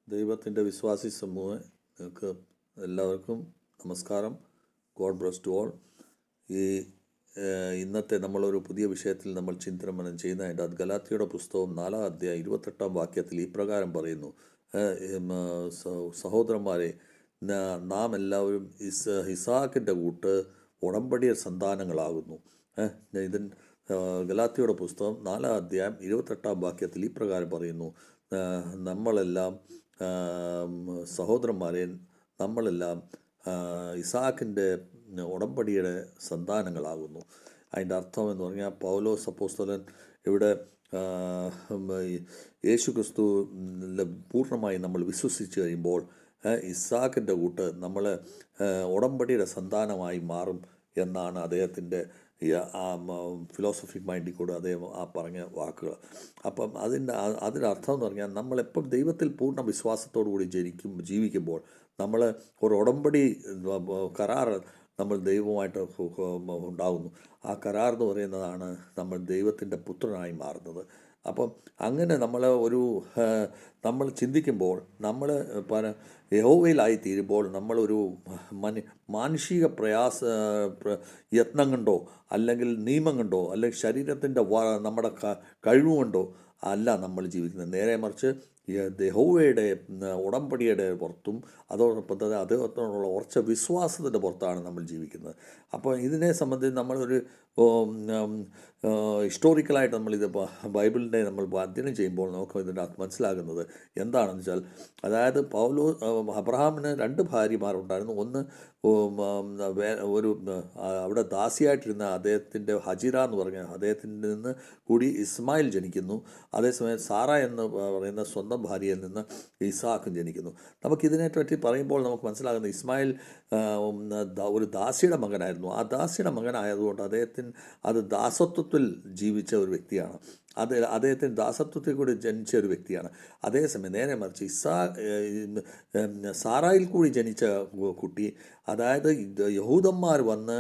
ദൈവത്തിൻ്റെ വിശ്വാസി സമൂഹം നിങ്ങൾക്ക് എല്ലാവർക്കും നമസ്കാരം. God bless to all. ഈ ഇന്നത്തെ നമ്മളൊരു പുതിയ വിഷയത്തിൽ നമ്മൾ ചിന്തനം ചെയ്യുന്നതിൻ്റെ അത് ഗലാത്യയുടെ പുസ്തകം 4-ാം അധ്യായം 28-ാം വാക്യത്തിൽ ഈ പ്രകാരം പറയുന്നു: സഹോദരന്മാരെ, നാം എല്ലാവരും ഇസാക്കിൻ്റെ കൂട്ട് ഉടമ്പടിയ സന്താനങ്ങളാകുന്നു. ഇതിൻ ഗലാത്യയുടെ പുസ്തകം 4-ാം അധ്യായം 28-ാം വാക്യത്തിൽ ഈ പ്രകാരം പറയുന്നു: നമ്മളെല്ലാം സഹോദരന്മാരെ, നമ്മളെല്ലാം ഇസാക്കിൻ്റെ ഉടമ്പടിയുടെ സന്താനങ്ങളാകുന്നു. അതിൻ്റെ അർത്ഥം എന്ന് പറഞ്ഞാൽ, പൗലോസ് അപ്പോസ്തലൻ ഇവിടെ യേശു ക്രിസ്തു പൂർണ്ണമായി നമ്മൾ വിശ്വസിച്ച് കഴിയുമ്പോൾ ഇസാക്കിൻ്റെ കൂട്ട് നമ്മൾ ഉടമ്പടിയുടെ സന്താനമായി മാറും എന്നാണ് അദ്ദേഹത്തിൻ്റെ ഫിലോസഫിക് മൈൻഡിൽ കൂടെ അദ്ദേഹം പറഞ്ഞ വാക്കുകൾ. അപ്പം അതിനർത്ഥം എന്ന് പറഞ്ഞാൽ, നമ്മളെപ്പം ദൈവത്തിൽ പൂർണ്ണ വിശ്വാസത്തോടു കൂടി ജീവിക്കുമ്പോൾ നമ്മൾ ഒരു ഉടമ്പടി കരാർ നമ്മൾ ദൈവമായിട്ട് ഉണ്ടാകുന്നു. ആ കരാർ എന്ന് പറയുന്നതാണ് നമ്മൾ ദൈവത്തിൻ്റെ പുത്രനായി മാറുന്നത്. അപ്പം അങ്ങനെ നമ്മൾ ചിന്തിക്കുമ്പോൾ, നമ്മൾ യഹോവയിലായിത്തീരുമ്പോൾ, നമ്മളൊരു മാനുഷിക യത്നം കൊണ്ടോ അല്ലെങ്കിൽ നിയമം കൊണ്ടോ അല്ലെങ്കിൽ ശരീരത്തിൻ്റെ നമ്മുടെ കഴിവുകൊണ്ടോ അല്ല നമ്മൾ ജീവിക്കുന്നത്. നേരെ മറിച്ച് യഹോവയുടെ ഉടമ്പടിയുടെ പുറത്തും അതോടൊപ്പം തന്നെ അദ്ദേഹത്തോടുള്ള ഉറച്ച വിശ്വാസത്തിൻ്റെ പുറത്താണ് നമ്മൾ ജീവിക്കുന്നത്. അപ്പോൾ ഇതിനെ സംബന്ധിച്ച് നമ്മളൊരു ഹിസ്റ്റോറിക്കലായിട്ട് നമ്മളിത് ബൈബിളിനെ നമ്മൾ അധ്യയനം ചെയ്യുമ്പോൾ നമുക്ക് ഇതിൻ്റെ മനസ്സിലാകുന്നത് എന്താണെന്ന് വെച്ചാൽ, അതായത് അബ്രഹാമിന് 2 ഭാര്യമാരുണ്ടായിരുന്നു. ഒന്ന് ഒരു അവിടെ ദാസിയായിട്ടിരുന്ന അദ്ദേഹത്തിൻ്റെ ഹജിറ എന്ന് പറഞ്ഞ അദ്ദേഹത്തിൻ്റെ നിന്ന് കൂടി ഇസ്മായിൽ ജനിക്കുന്നു. അതേസമയം സാറ എന്ന് പറയുന്ന സ്വന്തം ഭാര്യയിൽ നിന്ന് ഇസാഖും ജനിക്കുന്നു. നമുക്കിതിനെ പറ്റി പറയുമ്പോൾ നമുക്ക് മനസ്സിലാകുന്നത്, ഇസ്മായിൽ ഒരു ദാസിയുടെ മകനായിരുന്നു. ആ ദാസിയുടെ മകനായതുകൊണ്ട് അത് ദാസത്വത്തിൽ ജീവിച്ച ഒരു വ്യക്തിയാണ്. അദ്ദേഹത്തിന് ദാസത്വത്തിൽ കൂടി ജനിച്ച ഒരു വ്യക്തിയാണ്. അതേസമയം നേരെ മറിച്ച് സാറായിൽ കൂടി ജനിച്ച കുട്ടി, അതായത് യഹൂദന്മാർ വന്ന്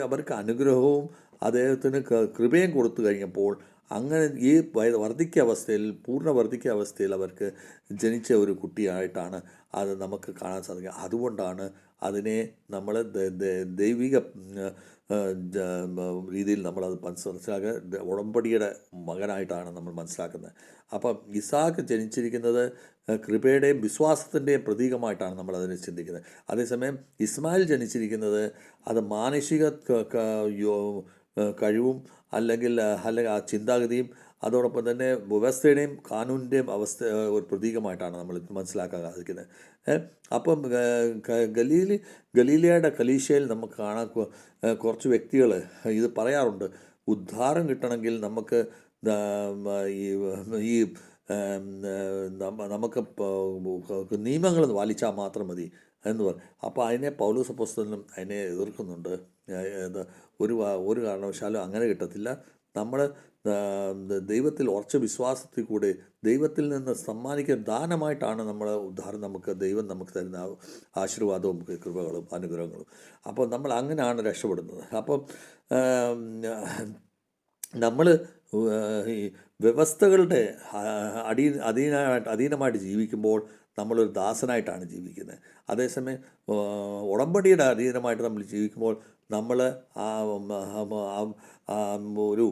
അവർക്ക് അനുഗ്രഹവും അദ്ദേഹത്തിന് കൃപയും കൊടുത്തു കഴിഞ്ഞപ്പോൾ, അങ്ങനെ ഈ പൂർണ്ണ വർദ്ധിക്ക അവസ്ഥയിൽ അവർക്ക് ജനിച്ച ഒരു കുട്ടിയായിട്ടാണ് അത് നമുക്ക് കാണാൻ സാധിക്കുക. അതുകൊണ്ടാണ് അതിനെ നമ്മൾ ദൈവിക രീതിയിൽ നമ്മളത് മനസ്സിലാക്കുക, ഉടമ്പടിയുടെ മകനായിട്ടാണ് നമ്മൾ മനസ്സിലാക്കുന്നത്. അപ്പം ഇസാക്ക് ജനിച്ചിരിക്കുന്നത് കൃപയുടെയും വിശ്വാസത്തിൻ്റെയും പ്രതീകമായിട്ടാണ് നമ്മളതിനെ ചിന്തിക്കുന്നത്. അതേസമയം ഇസ്മായിൽ ജനിച്ചിരിക്കുന്നത് അത് മാനുഷിക കഴിവും അല്ലെങ്കിൽ ആ ചിന്താഗതിയും അതോടൊപ്പം തന്നെ വ്യവസ്ഥയുടെയും കാനൂനിൻ്റെയും ഒരു പ്രതീകമായിട്ടാണ് നമ്മൾ മനസ്സിലാക്കാൻ സാധിക്കുന്നത്. അപ്പം ഗലീലയുടെ കലീശയിൽ നമുക്ക് കാണാൻ കുറച്ച് വ്യക്തികൾ ഇത് പറയാറുണ്ട്: ഉദ്ധാരം കിട്ടണമെങ്കിൽ നമുക്ക് നമുക്ക് നിയമങ്ങൾ പാലിച്ചാൽ മാത്രം മതി എന്ന് പറയും. അപ്പോൾ അതിനെ പൗലോസ് അപ്പോസ്തലനും അതിനെ എതിർക്കുന്നുണ്ട്. ഒരു കാരണവശാലും അങ്ങനെ കിട്ടത്തില്ല. നമ്മൾ ദൈവത്തിൽ ഉറച്ച വിശ്വാസത്തിൽ കൂടെ ദൈവത്തിൽ നിന്ന് സമ്മാനിക്കുന്ന ദാനമായിട്ടാണ് നമ്മൾ ഉദ്ധാരം ദൈവം നമുക്ക് തരുന്ന ആശീർവാദവും കൃപകളും അനുഗ്രഹങ്ങളും. അപ്പോൾ നമ്മൾ അങ്ങനെയാണ് രക്ഷപ്പെടുന്നത്. അപ്പം നമ്മൾ ഈ വ്യവസ്ഥകളുടെ അധീനമായിട്ട് ജീവിക്കുമ്പോൾ നമ്മളൊരു ദാസനായിട്ടാണ് ജീവിക്കുന്നത്. അതേസമയം ഉടമ്പടിയുടെ അധീനമായിട്ട് നമ്മൾ ജീവിക്കുമ്പോൾ നമ്മൾ ഒരു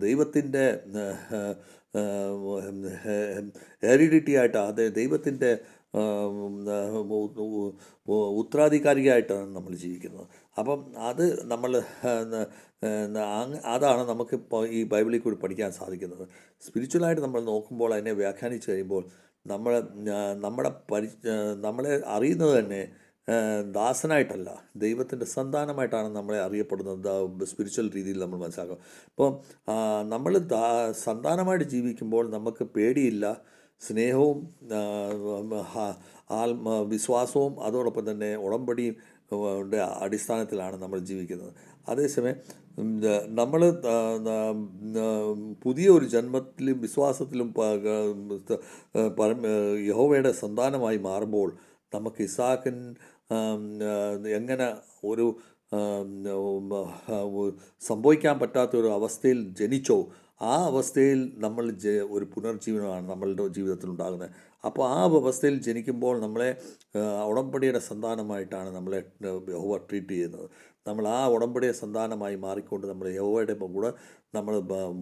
ദൈവത്തിൻ്റെ ഹെറിഡിറ്റി ആയിട്ട്, ദൈവത്തിൻ്റെ ഉത്തരാധികാരിയായിട്ടാണ് നമ്മൾ ജീവിക്കുന്നത്. അപ്പം അതാണ് നമുക്കിപ്പോൾ ഈ ബൈബിളിൽ കൂടി പഠിക്കാൻ സാധിക്കുന്നത്. സ്പിരിച്വലായിട്ട് നമ്മൾ നോക്കുമ്പോൾ, അതിനെ വ്യാഖ്യാനിച്ച് കഴിയുമ്പോൾ, നമ്മളെ അറിയുന്നത് തന്നെ ദാസനായിട്ടല്ല, ദൈവത്തിൻ്റെ സന്താനമായിട്ടാണ് നമ്മളെ അറിയപ്പെടുന്നത്. സ്പിരിച്വൽ രീതിയിൽ നമ്മൾ മനസ്സിലാക്കുക. ഇപ്പോൾ നമ്മൾ സന്താനമായിട്ട് ജീവിക്കുമ്പോൾ നമുക്ക് പേടിയില്ല, സ്നേഹവും വിശ്വാസവും അതോടൊപ്പം തന്നെ ഉടമ്പടിയും അടിസ്ഥാനത്തിലാണ് നമ്മൾ ജീവിക്കുന്നത്. അതേസമയം നമ്മൾ പുതിയ ഒരു ജന്മത്തിലും വിശ്വാസത്തിലും യഹോവയുടെ സന്താനമായി മാറുമ്പോൾ, നമുക്ക് ഇസാക്കിൻ എങ്ങനെ ഒരു സംഭവിക്കാൻ പറ്റാത്ത ഒരു അവസ്ഥയിൽ ജനിച്ചോ, ആ അവസ്ഥയിൽ നമ്മൾ ഒരു പുനർജീവനമാണ് നമ്മളുടെ ജീവിതത്തിൽ ഉണ്ടാകുന്നത്. അപ്പോൾ ആ വ്യവസ്ഥയിൽ ജനിക്കുമ്പോൾ നമ്മളെ ഉടമ്പടിയുടെ സന്താനമായിട്ടാണ് നമ്മളെ യഹോവ ട്രീറ്റ് ചെയ്യുന്നത്. നമ്മൾ ആ ഉടമ്പടിയുടെ സന്താനമായി മാറിക്കൊണ്ട് നമ്മൾ യഹോവയുടെ കൂടെ നമ്മൾ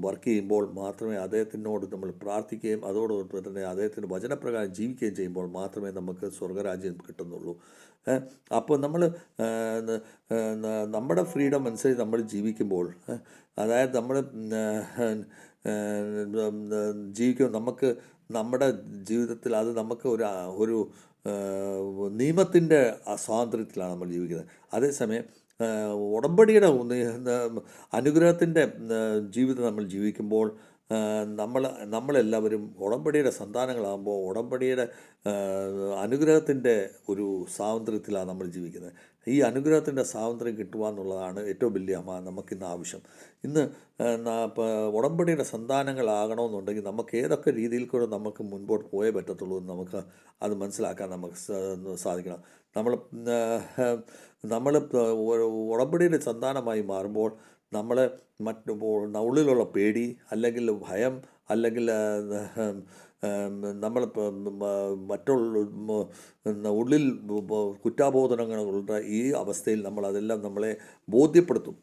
വർക്ക് ചെയ്യുമ്പോൾ മാത്രമേ അദ്ദേഹത്തിനോട് നമ്മൾ പ്രാർത്ഥിക്കുകയും അതോടൊപ്പം തന്നെ അദ്ദേഹത്തിൻ്റെ വചനപ്രകാരം ജീവിക്കുകയും ചെയ്യുമ്പോൾ മാത്രമേ നമുക്ക് സ്വർഗരാജ്യം കിട്ടുന്നുള്ളൂ. അപ്പോൾ നമ്മൾ നമ്മുടെ ഫ്രീഡം അനുസരിച്ച് നമ്മൾ ജീവിക്കുമ്പോൾ, അതായത് നമ്മൾ ജീവിക്കും, നമുക്ക് നമ്മുടെ ജീവിതത്തിൽ അത് നമുക്ക് ഒരു നിയമത്തിൻ്റെ സ്വാതന്ത്ര്യത്തിലാണ് നമ്മൾ ജീവിക്കുന്നത്. അതേസമയം ഉടമ്പടിയുടെ അനുഗ്രഹത്തിൻ്റെ ജീവിതം നമ്മൾ ജീവിക്കുമ്പോൾ നമ്മളെല്ലാവരും ഉടമ്പടിയുടെ സന്താനങ്ങളാകുമ്പോൾ ഉടമ്പടിയുടെ അനുഗ്രഹത്തിൻ്റെ ഒരു സ്വാതന്ത്ര്യത്തിലാണ് നമ്മൾ ജീവിക്കുന്നത്. ഈ അനുഗ്രഹത്തിൻ്റെ സ്വാതന്ത്ര്യം കിട്ടുക എന്നുള്ളതാണ് ഏറ്റവും വലിയ നമുക്കിന്ന് ആവശ്യം. ഇന്ന് ഉടമ്പടിയുടെ സന്താനങ്ങളാകണമെന്നുണ്ടെങ്കിൽ നമുക്ക് ഏതൊക്കെ രീതിയിൽ കൂടെ നമുക്ക് മുൻപോട്ട് പോയേ പറ്റത്തുള്ളൂ എന്ന് നമുക്ക് അത് മനസ്സിലാക്കാൻ നമുക്ക് സാധിക്കണം. നമ്മൾ ഉടമ്പടിയുടെ സന്താനമായി മാറുമ്പോൾ നമ്മൾ ഉള്ളിലുള്ള പേടി അല്ലെങ്കിൽ ഭയം അല്ലെങ്കിൽ നമ്മൾ ഉള്ളിൽ കുറ്റാബോധനങ്ങളുള്ള ഈ അവസ്ഥയിൽ അതെല്ലാം നമ്മളെ ബോധ്യപ്പെടുത്തും.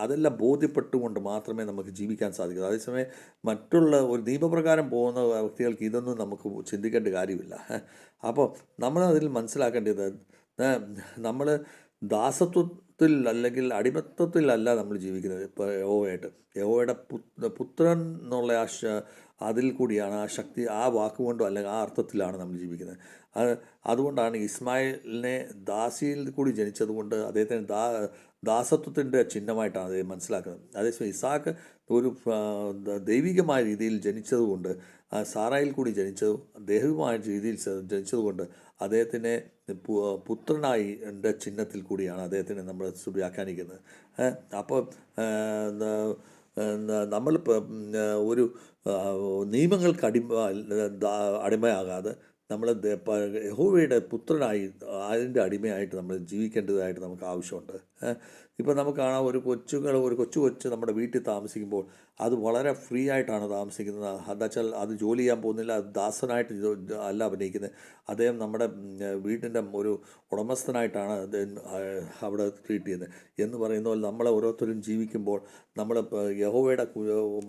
അതെല്ലാം ബോധ്യപ്പെട്ടുകൊണ്ട് മാത്രമേ നമുക്ക് ജീവിക്കാൻ സാധിക്കൂ. അതേസമയം മറ്റുള്ള ഒരു നിയമപ്രകാരം പോകുന്ന വ്യക്തികൾക്ക് ഇതൊന്നും നമുക്ക് ചിന്തിക്കേണ്ട കാര്യമില്ല. അപ്പോൾ നമ്മളതിൽ മനസ്സിലാക്കേണ്ടത്, നമ്മൾ ദാസത്വത്തിൽ അല്ലെങ്കിൽ അടിമത്തത്തിലല്ല നമ്മൾ ജീവിക്കുന്നത്. ഇപ്പോൾ യഹോവയുടെ പുത്രൻ എന്നുള്ള അതിൽ കൂടിയാണ് ആ ശക്തി, ആ വാക്കുകൊണ്ടോ അല്ലെങ്കിൽ ആ അർത്ഥത്തിലാണ് നമ്മൾ ജീവിക്കുന്നത്. അതുകൊണ്ടാണ് ഇസ്മായിലിനെ ദാസിയിൽ കൂടി ജനിച്ചതുകൊണ്ട് അദ്ദേഹത്തിന് ദാസത്വത്തിൻ്റെ ചിഹ്നമായിട്ടാണ് അദ്ദേഹം മനസ്സിലാക്കുന്നത്. അതേസമയം ഇസാക്ക് ഒരു ദൈവികമായ രീതിയിൽ ജനിച്ചതുകൊണ്ട്, സാറായിൽ കൂടി ദൈവികമായ രീതിയിൽ ജനിച്ചതുകൊണ്ട് അദ്ദേഹത്തിനെ പുത്രനായി എൻ്റെ ചിഹ്നത്തിൽ കൂടിയാണ് അദ്ദേഹത്തിനെ നമ്മൾ വ്യാഖ്യാനിക്കുന്നത്. അപ്പോൾ നമ്മളിപ്പോൾ ഒരു നിയമങ്ങൾക്ക് അടിമയാകാതെ നമ്മൾ യഹോവയുടെ പുത്രനായി അതിൻ്റെ അടിമയായിട്ട് നമ്മൾ ജീവിക്കേണ്ടതായിട്ട് നമുക്ക് ആവശ്യമുണ്ട്. ഇപ്പോൾ നമുക്ക് കാണാം, ഒരു കൊച്ചു നമ്മുടെ വീട്ടിൽ താമസിക്കുമ്പോൾ അത് വളരെ ഫ്രീ ആയിട്ടാണ് താമസിക്കുന്നത്. എന്താ വെച്ചാൽ അത് ജോലി ചെയ്യാൻ പോകുന്നില്ല, അത് ദാസനായിട്ട് അല്ല അഭിനയിക്കുന്നത്. അദ്ദേഹം നമ്മുടെ വീട്ടിൻ്റെ ഒരു ഉടമസ്ഥനായിട്ടാണ് അദ്ദേഹം അവിടെ ട്രീറ്റ് ചെയ്യുന്നത്. എന്ന് പറയുന്ന പോലെ നമ്മളെ ഓരോരുത്തരും ജീവിക്കുമ്പോൾ നമ്മൾ യഹോവയുടെ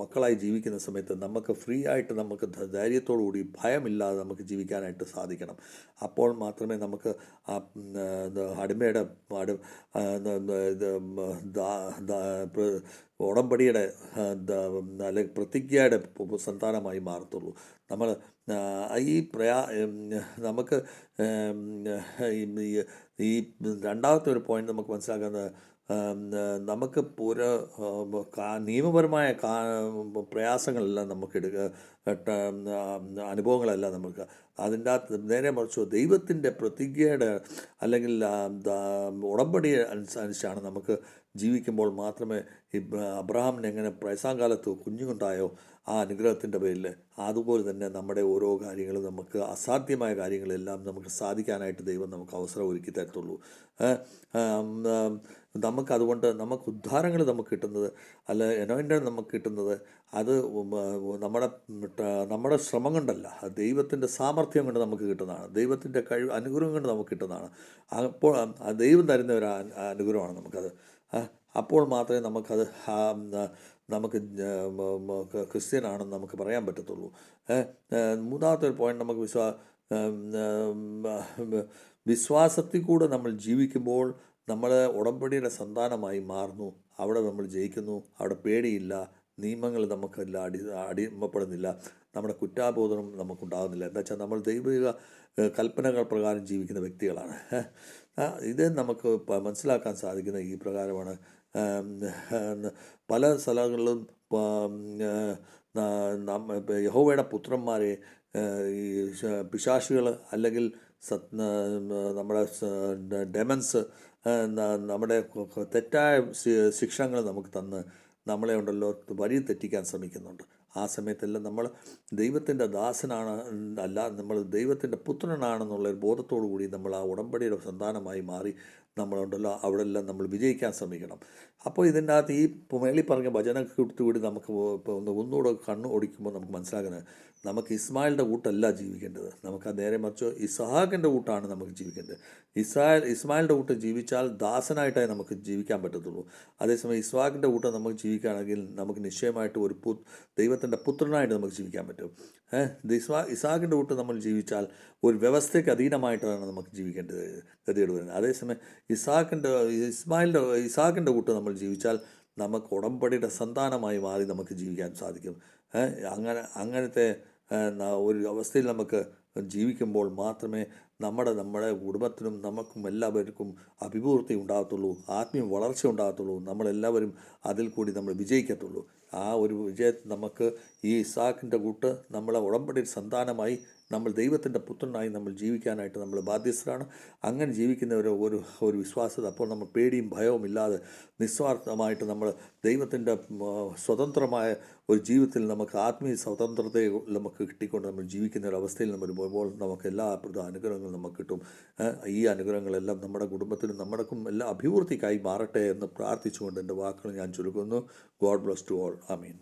മക്കളായി ജീവിക്കുന്ന സമയത്ത് നമുക്ക് ഫ്രീ ആയിട്ട് നമുക്ക് ധൈര്യത്തോടു കൂടി ഭയമില്ലാതെ നമുക്ക് ജീവിക്കാനായിട്ട് സാധിക്കണം. അപ്പോൾ മാത്രമേ നമുക്ക് അടിമയുടെ ഉടമ്പടിയുടെ അല്ലെങ്കിൽ പ്രതിജ്ഞയുടെ സന്താനമായി മാറത്തുള്ളൂ. നമ്മൾ നമുക്ക് ഈ രണ്ടാമത്തെ ഒരു പോയിന്റ് നമുക്ക് മനസ്സിലാക്കുന്നത്, നമുക്ക് നിയമപരമായ പ്രയാസങ്ങളെല്ലാം നമുക്ക് അനുഭവങ്ങളെല്ലാം നമുക്ക് അതിൻ്റെ അകത്ത് നേരെ മറിച്ച് ദൈവത്തിൻ്റെ പ്രതിജ്ഞയുടെ അല്ലെങ്കിൽ ഉടമ്പടി അനുസരിച്ചാണ് നമുക്ക് ജീവിക്കുമ്പോൾ മാത്രമേ അബ്രഹാമിന് എങ്ങനെ പ്രയാസകാലത്ത് കുഞ്ഞുണ്ടായോ ആ അനുഗ്രഹത്തിൻ്റെ പേരിൽ, അതുപോലെ തന്നെ നമ്മുടെ ഓരോ കാര്യങ്ങളും നമുക്ക് അസാധ്യമായ കാര്യങ്ങളെല്ലാം നമുക്ക് സാധിക്കാനായിട്ട് ദൈവം നമുക്ക് അവസരം ഒരുക്കി തരത്തുള്ളൂ. അതുകൊണ്ട് നമുക്ക് ഉദ്ധാരങ്ങൾ നമുക്ക് കിട്ടുന്നത് അല്ല അനോയിൻ്റഡ് നമുക്ക് കിട്ടുന്നത് അത് നമ്മുടെ ശ്രമം കൊണ്ടല്ല, ദൈവത്തിൻ്റെ സാമർഥ്യം കൊണ്ട് നമുക്ക് കിട്ടുന്നതാണ്. ദൈവത്തിൻ്റെ അനുഗ്രഹം കൊണ്ട് നമുക്ക് കിട്ടുന്നതാണ്. അപ്പോൾ ദൈവം തരുന്ന ഒരു അനുഗ്രഹമാണ് നമുക്കത്. അപ്പോൾ മാത്രമേ നമുക്ക് ക്രിസ്ത്യനാണെന്ന് നമുക്ക് പറയാൻ പറ്റത്തുള്ളൂ. മൂന്നാമത്തെ ഒരു പോയിന്റ്, നമുക്ക് വിശ്വാസത്തിൽ കൂടെ നമ്മൾ ജീവിക്കുമ്പോൾ നമ്മൾ ഉടമ്പടിയുടെ സന്താനമായി മാറുന്നു. അവിടെ നമ്മൾ ജയിക്കുന്നു. അവിടെ പേടിയില്ല, നിയമങ്ങൾ നമുക്കെല്ലാം അടിമപ്പെടുന്നില്ല, നമ്മുടെ കുറ്റാബോധനം നമുക്കുണ്ടാകുന്നില്ല. എന്താ വെച്ചാൽ നമ്മൾ ദൈവിക കൽപ്പനകൾ പ്രകാരം ജീവിക്കുന്ന വ്യക്തികളാണ്. ഇത് നമുക്ക് മനസ്സിലാക്കാൻ സാധിക്കുന്ന ഈ പ്രകാരമാണ്. പല സ്ഥലങ്ങളിലും യഹോവയുടെ പുത്രന്മാരെ ഈ പിശാചുകൾ അല്ലെങ്കിൽ നമ്മുടെ ഡെമൻസ് നമ്മുടെ തെറ്റായ ശിക്ഷണങ്ങൾ നമുക്ക് തന്ന് നമ്മളെ വഴി തെറ്റിക്കാൻ ശ്രമിക്കുന്നുണ്ട്. ആ സമയത്തെല്ലാം നമ്മൾ ദൈവത്തിൻ്റെ ദാസനാണ്, അല്ല നമ്മൾ ദൈവത്തിൻ്റെ പുത്രനാണെന്നുള്ള ഒരു ബോധത്തോടു കൂടി നമ്മൾ ആ ഉടമ്പടിയുടെ സന്താനമായി മാറി നമ്മളുണ്ടല്ലോ അവിടെ എല്ലാം നമ്മൾ വിജയിക്കാൻ ശ്രമിക്കണം. അപ്പോൾ ഇതിൻ്റെ അകത്ത് ഈ മേളി പറഞ്ഞ വചനം കൂടി നമുക്ക് ഇപ്പോൾ ഒന്നുകൂടെ കണ്ണു ഓടിക്കുമ്പോൾ നമുക്ക് മനസ്സിലാക്കുന്നത്, നമുക്ക് ഇസ്മായിലിൻ്റെ കൂട്ടല്ല ജീവിക്കേണ്ടത്, നമുക്ക് നേരെ മറിച്ച് ഇസ്ഹാക്കിൻ്റെ കൂട്ടാണ് നമുക്ക് ജീവിക്കേണ്ടത്. ഇസ്മായിലിൻ്റെ കൂട്ട് ജീവിച്ചാൽ ദാസനായിട്ടേ നമുക്ക് ജീവിക്കാൻ പറ്റത്തുള്ളൂ. അതേസമയം ഇസ്ഹാക്കിൻ്റെ കൂട്ടം നമുക്ക് ജീവിക്കുകയാണെങ്കിൽ നമുക്ക് നിശ്ചയമായിട്ട് ഒരു ദൈവത്തിൻ്റെ പുത്രനായിട്ട് നമുക്ക് ജീവിക്കാൻ പറ്റും. ഇസ്ഹാക്കിൻ്റെ കൂട്ട് നമ്മൾ ജീവിച്ചാൽ ഒരു വ്യവസ്ഥയ്ക്ക് അധീനമായിട്ടാണ് നമുക്ക് ജീവിക്കേണ്ടത്, ഗതികേട് വരുന്നത്. അതേസമയം ഇസ്ഹാക്കിൻ്റെ കൂട്ട് നമ്മൾ ജീവിച്ചാൽ നമുക്ക് ഉടമ്പടിയുടെ സന്താനമായി മാറി നമുക്ക് ജീവിക്കാൻ സാധിക്കും. അങ്ങനത്തെ ഒരു അവസ്ഥയിൽ നമുക്ക് ജീവിക്കുമ്പോൾ മാത്രമേ നമ്മുടെ കുടുംബത്തിനും നമുക്കും എല്ലാവർക്കും അഭിവൃദ്ധി ഉണ്ടാകത്തുള്ളൂ, ആത്മീയ വളർച്ച ഉണ്ടാകത്തുള്ളൂ, നമ്മളെല്ലാവരും അതിൽ കൂടി നമ്മൾ വിജയിക്കത്തുള്ളൂ. ആ ഒരു വിജയത്തിൽ നമുക്ക് ഈ ഇസ്ഹാക്കിൻ്റെ കൂട്ട് നമ്മളെ ഉടമ്പടി സന്താനമായി നമ്മൾ ദൈവത്തിൻ്റെ പുത്രനായി നമ്മൾ ജീവിക്കാനായിട്ട് നമ്മൾ ബാധ്യസ്ഥരാണ്. അങ്ങനെ ജീവിക്കുന്ന ഒരു വിശ്വാസത, അപ്പോൾ നമ്മൾ പേടിയും ഭയവും ഇല്ലാതെ നിസ്വാർത്ഥമായിട്ട് നമ്മൾ ദൈവത്തിൻ്റെ സ്വതന്ത്രമായ ഒരു ജീവിതത്തിൽ നമുക്ക് ആത്മീയ സ്വതന്ത്രതയെ നമുക്ക് കിട്ടിക്കൊണ്ട് നമ്മൾ ജീവിക്കുന്ന ഒരു അവസ്ഥയിൽ നമ്മൾ വരുമ്പോൾ നമുക്ക് എല്ലാ അനുഗ്രഹങ്ങളും നമുക്ക് കിട്ടും. ഈ അനുഗ്രഹങ്ങളെല്ലാം നമ്മുടെ കുടുംബത്തിനും നമ്മുടെക്കും എല്ലാ അഭിവൃദ്ധിക്കായി മാറട്ടെ എന്ന് പ്രാർത്ഥിച്ചുകൊണ്ട് എൻ്റെ വാക്കുകൾ ഞാൻ ചുരുക്കുന്നു. God bless to all. Amin.